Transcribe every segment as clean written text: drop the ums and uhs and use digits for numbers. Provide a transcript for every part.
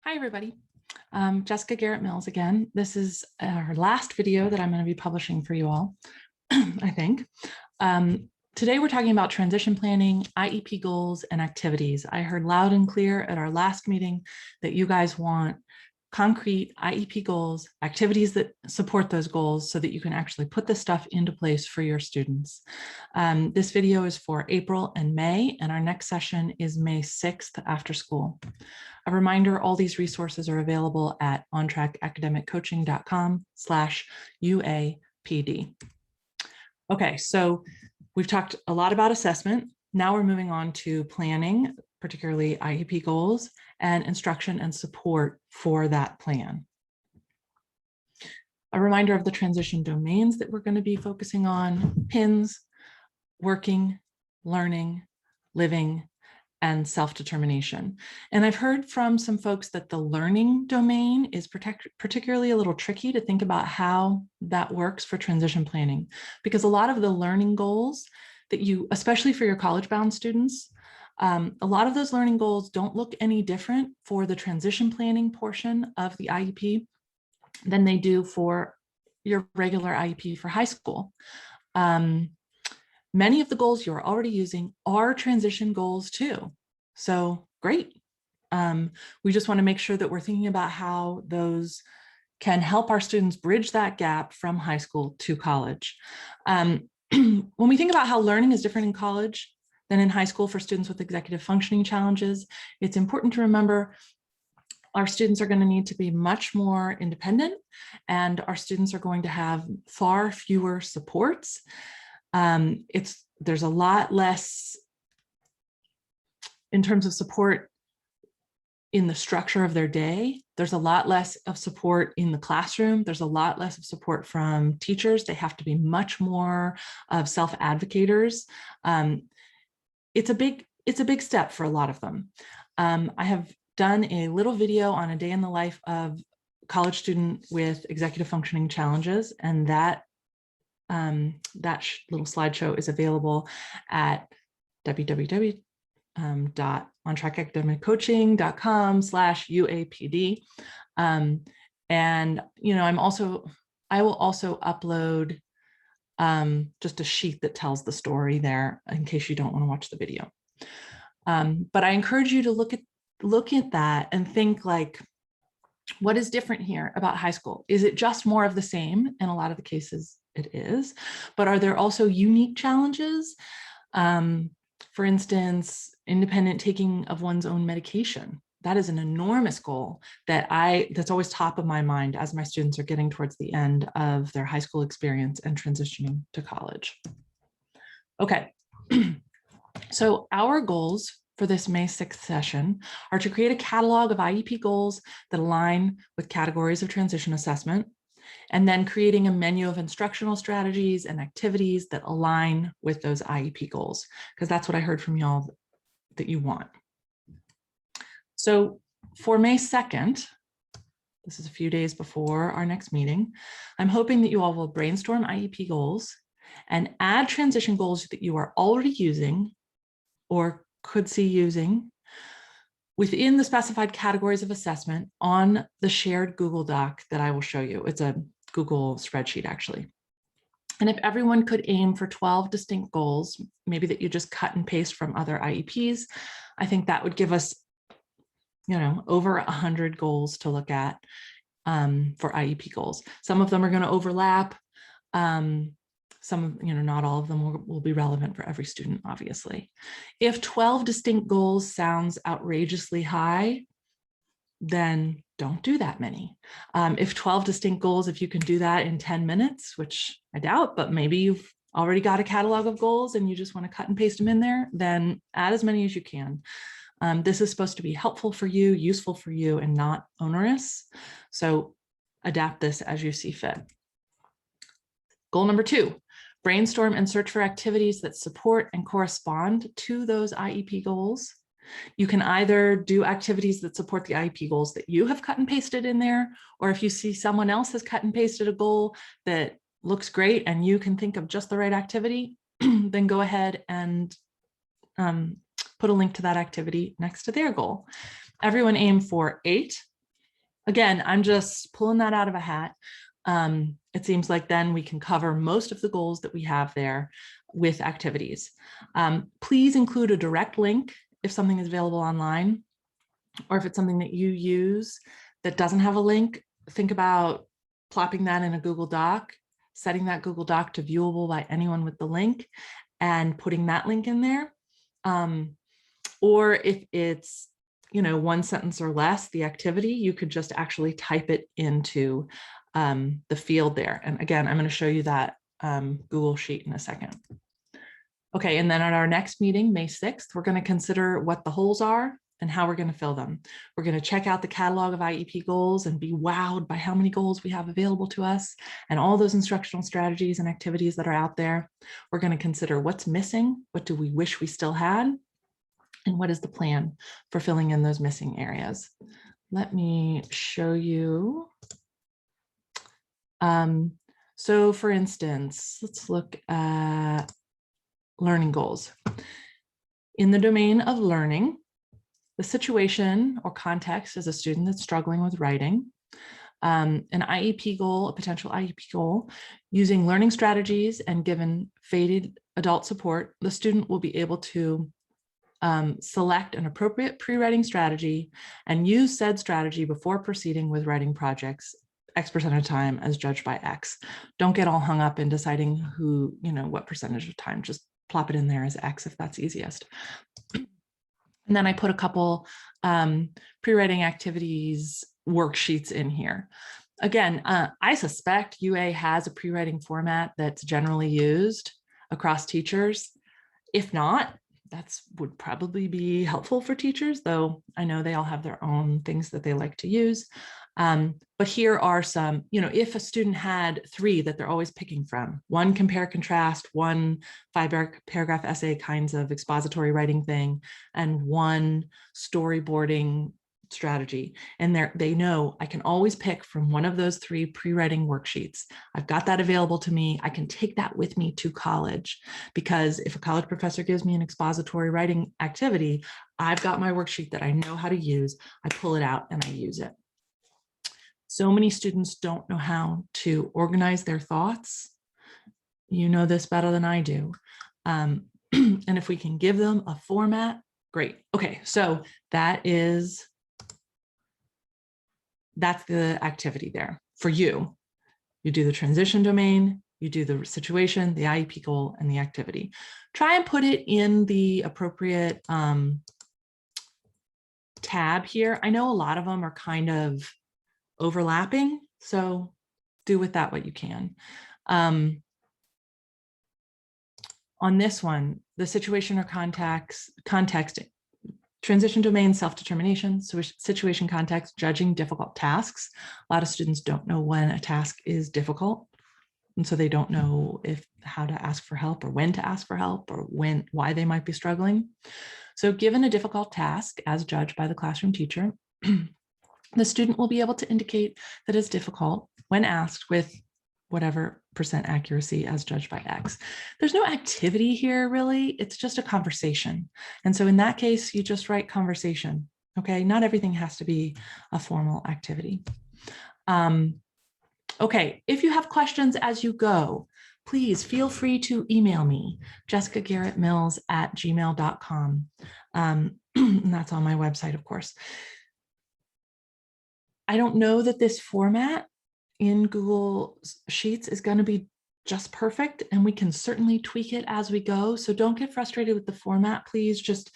Hi, everybody. Jessica Garrett Mills again. This is our last video that I'm going to be publishing for you all, I think. Today we're talking about transition planning, IEP goals, and activities. I heard loud and clear at our last meeting that you guys want concrete IEP goals, activities that support those goals so that you can actually put this stuff into place for your students. This video is for April and May, and our next session is May 6th after school. A reminder, all these resources are available at ontrackacademiccoaching.com/UAPD. Okay, so we've talked a lot about assessment. Now we're moving on to planning, particularly IEP goals, and instruction and support for that plan. A reminder of the transition domains that we're going to be focusing on: PINs, working, learning, living, and self-determination. And I've heard from some folks that the learning domain is particularly a little tricky to think about how that works for transition planning, because a lot of the learning goals that you, especially for your college-bound students, a lot of those learning goals don't look any different for the transition planning portion of the IEP than they do for your regular IEP for high school. Many of the goals you're already using are transition goals too. So great. We just want to make sure that we're thinking about how those can help our students bridge that gap from high school to college. When we think about how learning is different in college than in high school for students with executive functioning challenges, it's important to remember our students are going to need to be much more independent, and our students are going to have far fewer supports. There's a lot less in terms of support in the structure of their day. There's a lot less of support in the classroom. There's a lot less of support from teachers. They have to be much more of self-advocators. It's a big step for a lot of them. I have done a little video on a day in the life of a college student with executive functioning challenges, and that little slideshow is available at www.ontrackacademiccoaching.com/UAPD. And I will also upload just a sheet that tells the story there in case you don't want to watch the video. But I encourage you to look at that and think, like, what is different here about high school? Is it just more of the same? In a lot of the cases, it is. But are there also unique challenges? For instance, independent taking of one's own medication. That is an enormous goal that's always top of my mind as my students are getting towards the end of their high school experience and transitioning to college. Okay, so our goals for this May 6th session are to create a catalog of IEP goals that align with categories of transition assessment, and then creating a menu of instructional strategies and activities that align with those IEP goals, because that's what I heard from y'all that you want. So for May 2nd, this is a few days before our next meeting, I'm hoping that you all will brainstorm IEP goals and add transition goals that you are already using or could see using within the specified categories of assessment on the shared Google Doc that I will show you. It's a Google spreadsheet, actually. And if everyone could aim for 12 distinct goals, maybe that you just cut and paste from other IEPs, I think that would give us, over 100 goals to look at for IEP goals. Some of them are going to overlap. Some, not all of them will be relevant for every student, obviously. If 12 distinct goals sounds outrageously high, then don't do that many. If 12 distinct goals, if you can do that in 10 minutes, which I doubt, but maybe you've already got a catalog of goals and you just want to cut and paste them in there, then add as many as you can. This is supposed to be helpful for you, useful for you, and not onerous. So adapt this as you see fit. Goal number 2, brainstorm and search for activities that support and correspond to those IEP goals. You can either do activities that support the IEP goals that you have cut and pasted in there, or if you see someone else has cut and pasted a goal that looks great and you can think of just the right activity, then go ahead and put a link to that activity next to their goal. Everyone aim for 8 Again, I'm just pulling that out of a hat. It seems like then we can cover most of the goals that we have there with activities. Please include a direct link if something is available online, or if it's something that you use that doesn't have a link, think about plopping that in a Google Doc, setting that Google Doc to viewable by anyone with the link, and putting that link in there. Or if it's, one sentence or less, the activity, you could just actually type it into the field there. And again, I'm going to show you that Google Sheet in a second. Okay, and then at our next meeting, May 6th, we're going to consider what the holes are and how we're going to fill them. We're going to check out the catalog of IEP goals and be wowed by how many goals we have available to us and all those instructional strategies and activities that are out there. We're going to consider what's missing, what do we wish we still had, and what is the plan for filling in those missing areas. Let me show you. So for instance, let's look at learning goals. In the domain of learning, the situation or context is a student that's struggling with writing. An IEP goal, a potential IEP goal, using learning strategies and given fated adult support, the student will be able to select an appropriate pre-writing strategy and use said strategy before proceeding with writing projects X% of time as judged by X. Don't get all hung up in deciding who, what percentage of time, just plop it in there as X if that's easiest. And then I put a couple pre-writing activities worksheets in here. Again, I suspect UA has a pre-writing format that's generally used across teachers. If not, that would probably be helpful for teachers, though I know they all have their own things that they like to use. But here are some, if a student had 3 that they're always picking from, one compare contrast, one 5-paragraph essay kinds of expository writing thing, and one storyboarding strategy. And they know I can always pick from one of those 3 pre-writing worksheets. I've got that available to me. I can take that with me to college, because if a college professor gives me an expository writing activity, I've got my worksheet that I know how to use. I pull it out and I use it. So many students don't know how to organize their thoughts. You know this better than I do. And if we can give them a format, great. Okay, so that's the activity there for you. You do the transition domain, you do the situation, the IEP goal, and the activity. Try and put it in the appropriate tab here. I know a lot of them are kind of overlapping, so do with that what you can. On this one, the situation or context, transition domain, self-determination, situation context, judging difficult tasks. A lot of students don't know when a task is difficult, and so they don't know how to ask for help or when to ask for help or why they might be struggling. So given a difficult task as judged by the classroom teacher, the student will be able to indicate that it's difficult when asked with whatever % accuracy as judged by X. There's no activity here, really. It's just a conversation. And so in that case, you just write conversation. Okay, not everything has to be a formal activity. Okay, if you have questions as you go, please feel free to email me, jessicagarrettmills@gmail.com. And that's on my website, of course. I don't know that this format in Google Sheets is going to be just perfect, and we can certainly tweak it as we go. So don't get frustrated with the format. Please just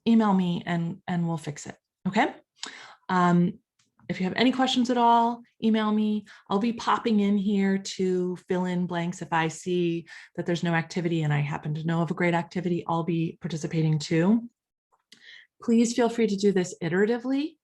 email me and we'll fix it. Okay. If you have any questions at all, email me. I'll be popping in here to fill in blanks. If I see that there's no activity and I happen to know of a great activity, I'll be participating too. Please feel free to do this iteratively.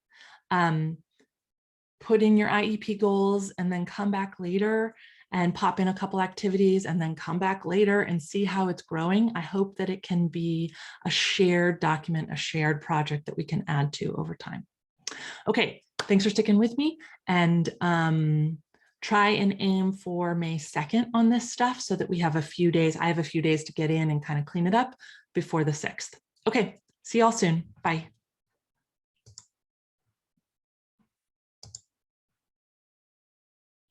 Put in your IEP goals and then come back later and pop in a couple activities and then come back later and see how it's growing. I hope that it can be a shared document, a shared project that we can add to over time. Okay, thanks for sticking with me, and try and aim for May 2nd on this stuff so that we have a few days. I have a few days to get in and kind of clean it up before the 6th. Okay, see y'all soon. Bye.